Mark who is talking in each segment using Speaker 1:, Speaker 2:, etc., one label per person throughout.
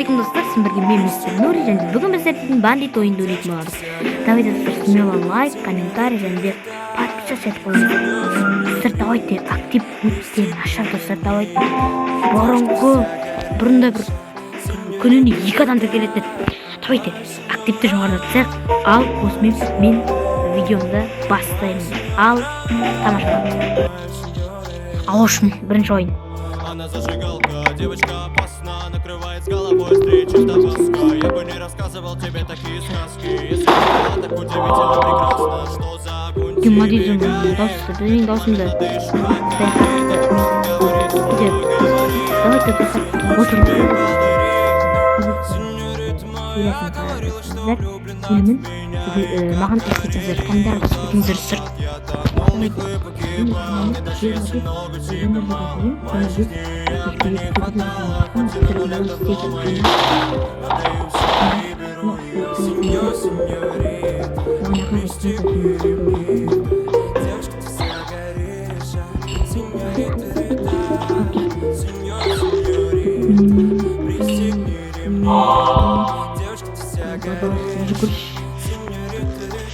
Speaker 1: Ассалаумағалейкум достар, сіздерге мен мистер Нури, және бүгін біз сіздердің бандит ойынды ойнайтын боламыз. Давайте достар, смело лайк, комментарий және де подписаться етіп қойыңыздар. Достар, давайте актив өте нашар достар, давайте. Бұрында бір күніне 2 адам тіркеледі. Давайте активті жоғарылатсақ, ал осымен мен видеомды бастаймын. Ал тамаша. Ауышым, бірінші ойын.
Speaker 2: Она зажигалка, девочка опасна, накрывает с головой, встречи до тоска. Я бы не рассказывал тебе такие сказки, если бы было так удивительно прекрасно, что за огонь
Speaker 1: Димадизм, дауысымды. Давайте маған тексетіңіздер, комментарий тексетіңіздер сыр.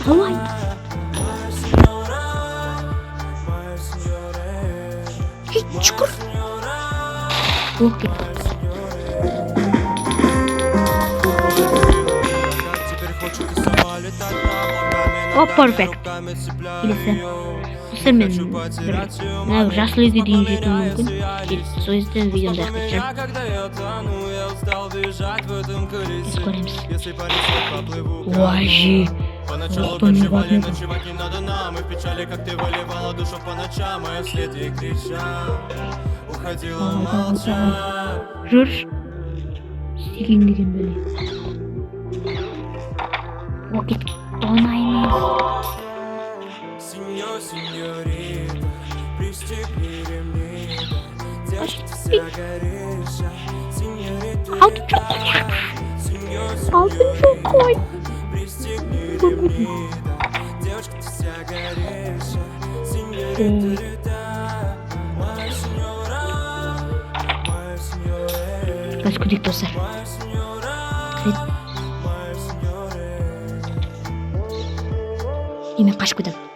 Speaker 1: Давай. Чукур. Окей. О, перфект. Келесі. Достар, мен жасыл үйге дейін жетуім мүмкін. Сол yüzden видеомды аяқтайтын. Біз көреміз. Уажи.
Speaker 2: Поначалу ночевали, ночевать не надо нам. И в печали, как ты выливала душу по ночам, а я вслед ей кричал, уходила молча.
Speaker 1: Жүрш. Стеген деген бөле. Окей, тонаймыз.
Speaker 2: Сеньорита, пристегни ремни, девочка вся горишь, сеньорита.
Speaker 1: Алтын жоқ қой. Алтын жоқ қой.
Speaker 2: Пристегни ремни, девочка вся горишь, сеньорита, моя сеньора, моя сеньора.
Speaker 1: Қазір күдік достар. Емен қашып кетем.